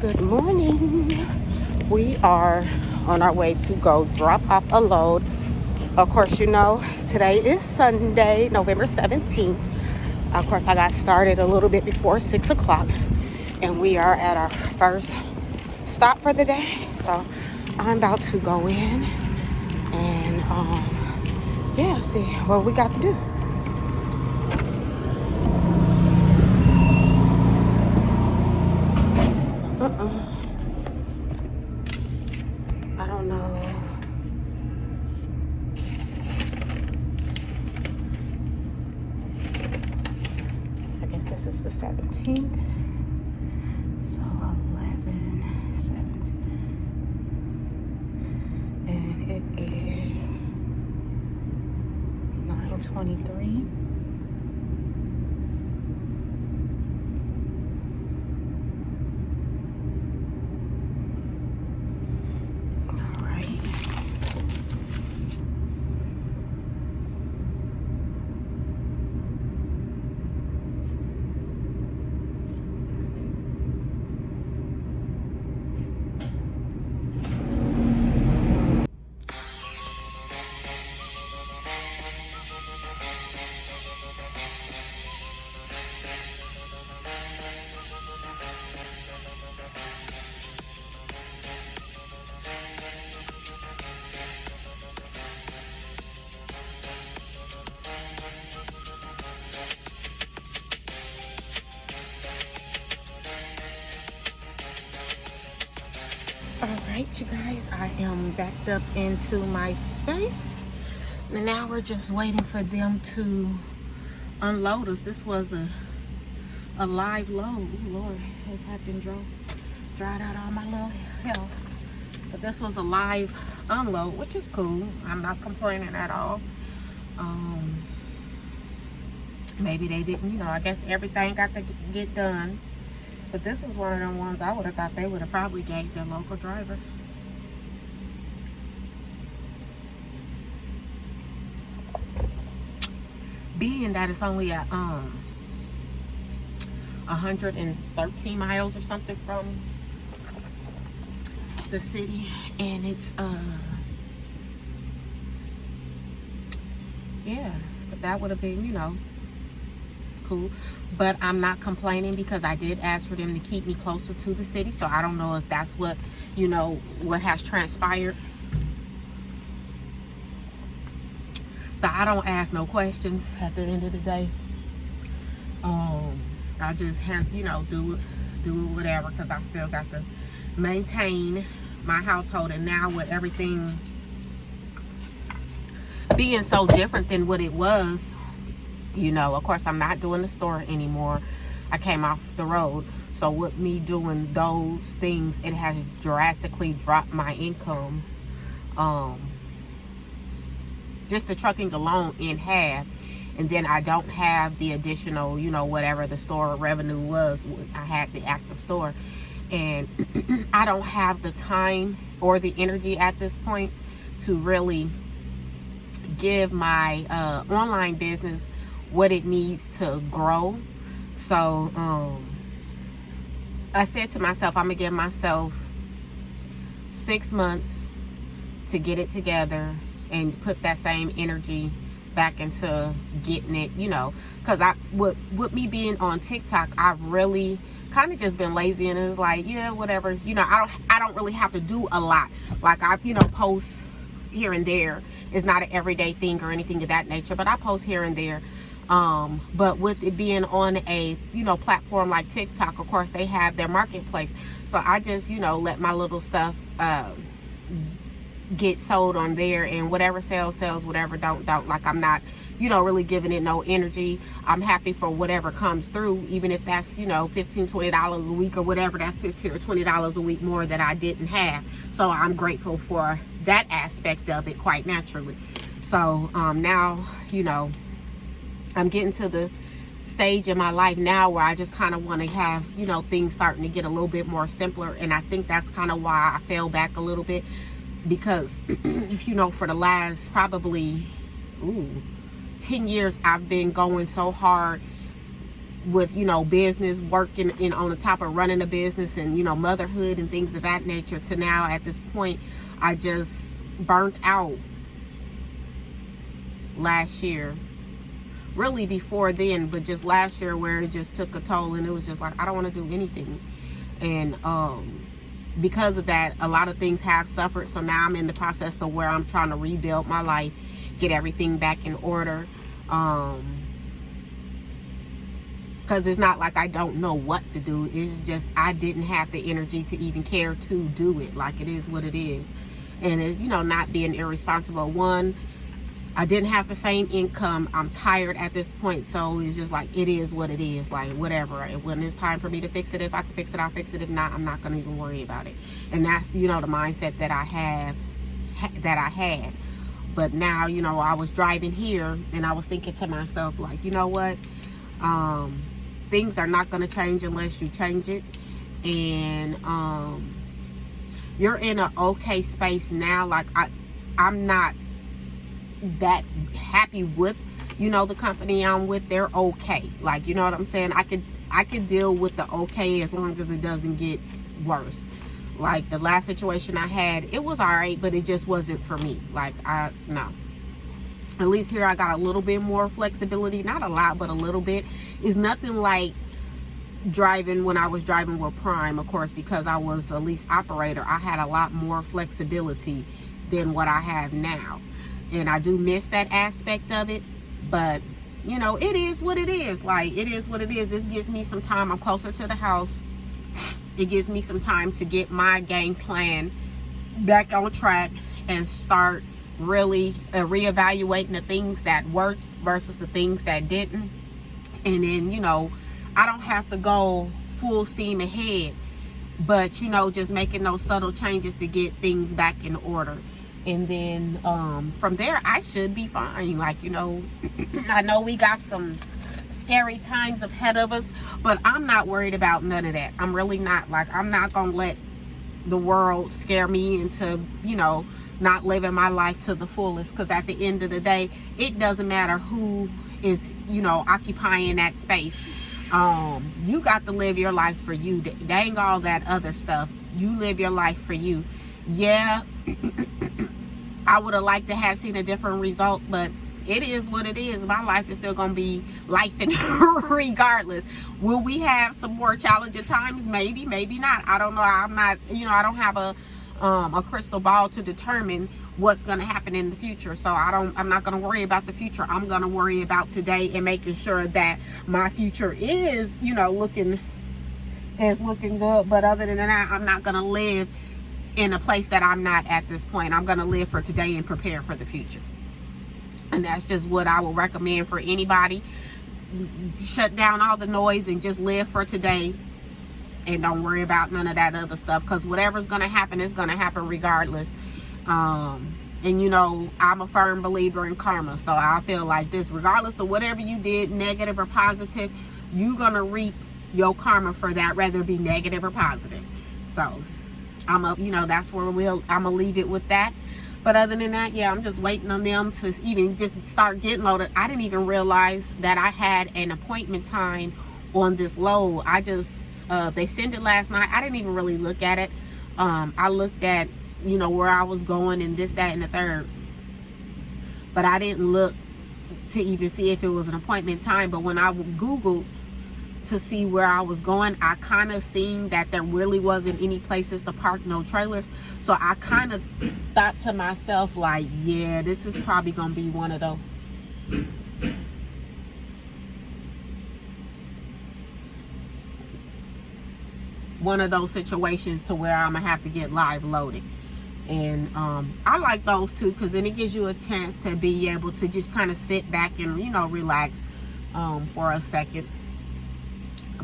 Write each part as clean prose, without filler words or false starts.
Good morning. We are on our way to go drop off a load. Of course, you know, today is Sunday, November 17th. Of course, I got started a little bit before 6 o'clock, and we are at our first stop for the day. So I'm about to go in and, see what we got to do. I don't know. I guess this is the 17th. So 11, 17. And it is 9:23. Alright, you guys, I am backed up into my space. And now we're just waiting for them to unload us. This was a live load. Ooh, Lord, this had been dried out all my little hell. But this was a live unload, which is cool. I'm not complaining at all. Maybe they didn't, I guess everything got to get done. But this is one of them ones I would have thought they would have probably gave their local driver. Being that it's only at 113 miles or something from the city, and it's but that would have been, cool. But I'm not complaining because I did ask for them to keep me closer to the city. So I don't know if that's what, what has transpired. So I don't ask no questions at the end of the day. I just have, do whatever, because I still got to maintain my household. And now with everything being so different than what it was, of course, I'm not doing the store anymore. I came off the road. So with me doing those things, it has drastically dropped my income. Just the trucking alone in half. And then I don't have the additional, whatever the store revenue was. I had the active store. And I don't have the time or the energy at this point to really give my online business what it needs to grow. So I said to myself, I'm gonna give myself 6 months to get it together and put that same energy back into getting it, because with me being on TikTok, I really kind of just been lazy, and it's like, whatever, I don't really have to do a lot. Like I post here and there. It's not an everyday thing or anything of that nature, but I post here and there. But with it being on a platform like TikTok, of course they have their marketplace, so I just let my little stuff get sold on there, and whatever sells, whatever don't. Like I'm not really giving it no energy. I'm happy for whatever comes through, even if that's $15-$20 a week or whatever. That's $15 or $20 a week more that I didn't have, so I'm grateful for that aspect of it, quite naturally. So now I'm getting to the stage in my life now where I just kind of want to have things starting to get a little bit more simpler, and I think that's kind of why I fell back a little bit, because for the last probably 10 years I've been going so hard with, you know, business, working in on the top of running a business and, you know, motherhood and things of that nature, to now at this point I just burnt out last year. Really before then, but just last year, where it just took a toll, and it was just like, I don't want to do anything. And because of that, a lot of things have suffered. So now I'm in the process of where I'm trying to rebuild my life, get everything back in order. Because it's not like I don't know what to do. It's just I didn't have the energy to even care to do it. Like, it is what it is. And it's, you know, not being irresponsible. One, I didn't have the same income. I'm tired at this point. So it's just like, it is what it is. Like, whatever. When it's time for me to fix it, if I can fix it, I'll fix it. If not, I'm not going to even worry about it. And that's, you know, the mindset that I had. But now, you know, I was driving here and I was thinking to myself, like, you know what? Things are not going to change unless you change it. And you're in an okay space now. Like, I'm not that happy with, you know, the company I'm with. They're okay. Like, you know what I'm saying? I could deal with the okay as long as it doesn't get worse. Like, the last situation I had, it was all right, but it just wasn't for me. Like, no. At least here I got a little bit more flexibility. Not a lot, but a little bit. It's nothing like driving when I was driving with Prime, of course, because I was a lease operator. I had a lot more flexibility than what I have now. And I do miss that aspect of it. But, you know, it is what it is. Like, it is what it is. This gives me some time. I'm closer to the house. It gives me some time to get my game plan back on track and start really reevaluating the things that worked versus the things that didn't. And then, you know, I don't have to go full steam ahead, but, you know, just making those subtle changes to get things back in order. And then from there, I should be fine. Like, you know, I know we got some scary times ahead of us, but I'm not worried about none of that. I'm really not. Like, I'm not going to let the world scare me into, you know, not living my life to the fullest. Because at the end of the day, it doesn't matter who is, you know, occupying that space. You got to live your life for you. Dang all that other stuff. You live your life for you. Yeah, I would have liked to have seen a different result, but it is what it is. My life is still going to be life regardless. Will we have some more challenging times? Maybe, maybe not. I don't know. I'm not, you know, I don't have a crystal ball to determine what's going to happen in the future. So I'm not going to worry about the future. I'm going to worry about today and making sure that my future is, you know, looking good. But other than that, I'm not going to live in a place that I'm not at this point. I'm going to live for today and prepare for the future. And that's just what I would recommend for anybody. Shut down all the noise and just live for today. And don't worry about none of that other stuff. Because whatever's going to happen is going to happen regardless. And, you know, I'm a firm believer in karma. So I feel like this, regardless of whatever you did, negative or positive, you're going to reap your karma for that, whether it be negative or positive. So you know, that's where I'm gonna leave it with that. But other than that, yeah, I'm just waiting on them to even just start getting loaded. I didn't even realize that I had an appointment time on this load. I just they sent it last night. I didn't even really look at it. I looked at, you know, where I was going and this, that, and the third, but I didn't look to even see if it was an appointment time. But when I Googled to see where I was going, I kind of seen that there really wasn't any places to park, no trailers. So I kind of thought to myself, like, yeah, this is probably gonna be one of those situations to where I'm gonna have to get live loaded. And I like those too, because then it gives you a chance to be able to just kind of sit back and, you know, relax for a second.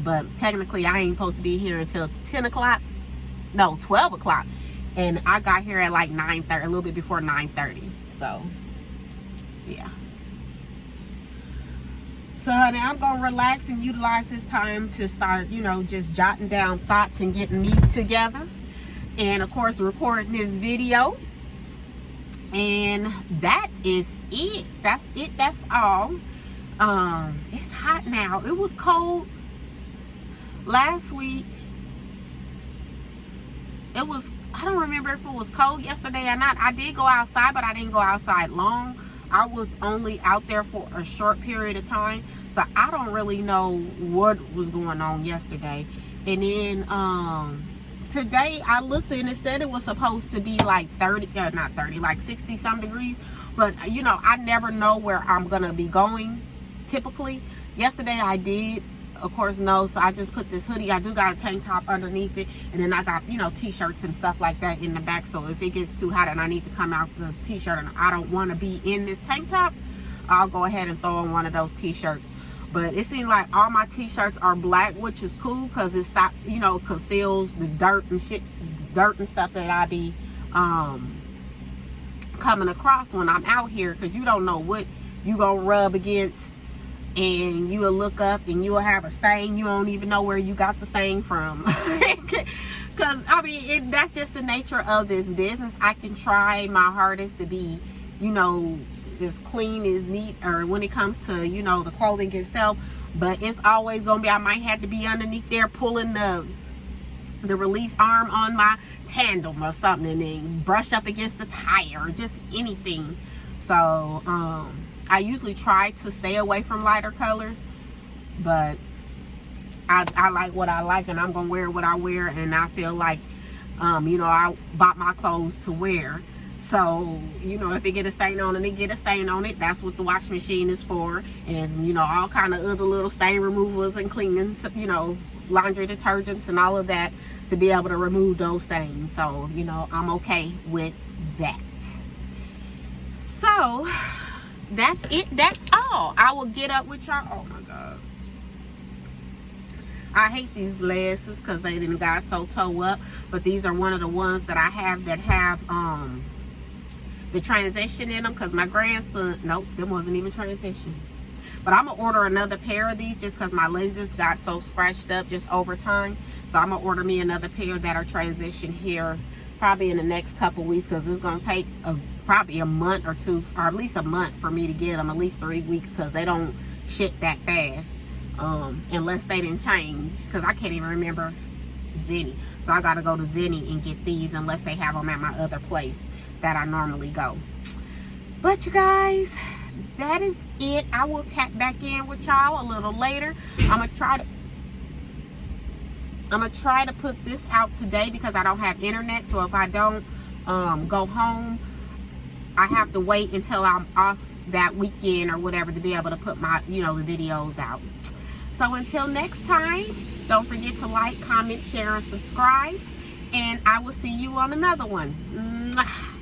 But technically, I ain't supposed to be here until 10 o'clock. No, 12 o'clock. And I got here at like 9:30, a little bit before 9:30. So, yeah. So, honey, I'm going to relax and utilize this time to start, you know, just jotting down thoughts and getting me together. And, of course, recording this video. And that is it. That's it. That's all. It's hot now. It was cold last week. It was, I don't remember if it was cold yesterday or not. I did go outside, but I didn't go outside long. I was only out there for a short period of time, so I don't really know what was going on yesterday. And then today I looked and it said it was supposed to be like 30, not 30, like 60 some degrees. But you know, I never know where I'm gonna be going typically. Yesterday I did, of course, no, so I just put this hoodie. I do got a tank top underneath it, and then I got, you know, t-shirts and stuff like that in the back. So if it gets too hot and I need to come out the t-shirt and I don't want to be in this tank top, I'll go ahead and throw on one of those t-shirts. But it seems like all my t-shirts are black, which is cool because it stops, you know, conceals the dirt and shit, dirt and stuff that I be coming across when I'm out here, because you don't know what you gonna rub against, and you will look up and you will have a stain. You don't even know where you got the stain from. Because I mean, that's just the nature of this business. I can try my hardest to be, you know, as clean, as neat, or when it comes to, you know, the clothing itself, but it's always gonna be, I might have to be underneath there pulling the release arm on my tandem or something, and then brush up against the tire, or just anything. So I usually try to stay away from lighter colors, but I like what I like, and I'm gonna wear what I wear, and I feel like you know, I bought my clothes to wear. So, you know, if it get a stain on it, it get a stain on it. That's what the wash machine is for. And, you know, all kind of other little stain removers and cleaning, you know, laundry detergents and all of that to be able to remove those stains. So, you know, I'm okay with that. So that's it. That's all. I will get up with y'all. Oh my God, I hate these glasses because they didn't got so toe up, but these are one of the ones that I have that have the transition in them, because my grandson, nope, them wasn't even transition. But I'm gonna order another pair of these just because my lenses got so scratched up just over time. So I'm gonna order me another pair that are transition here probably in the next couple weeks, because it's gonna take probably a month or two, or at least a month for me to get them, at least 3 weeks, because they don't ship that fast unless they didn't change, because I can't even remember Zenny. So I gotta go to Zenny and get these unless they have them at my other place that I normally go. But you guys, that is it. I will tap back in with y'all a little later. I'm gonna try to put this out today because I don't have internet. So if I don't go home, I have to wait until I'm off that weekend or whatever to be able to put my, you know, the videos out. So until next time, don't forget to like, comment, share, and subscribe. And I will see you on another one. Mwah.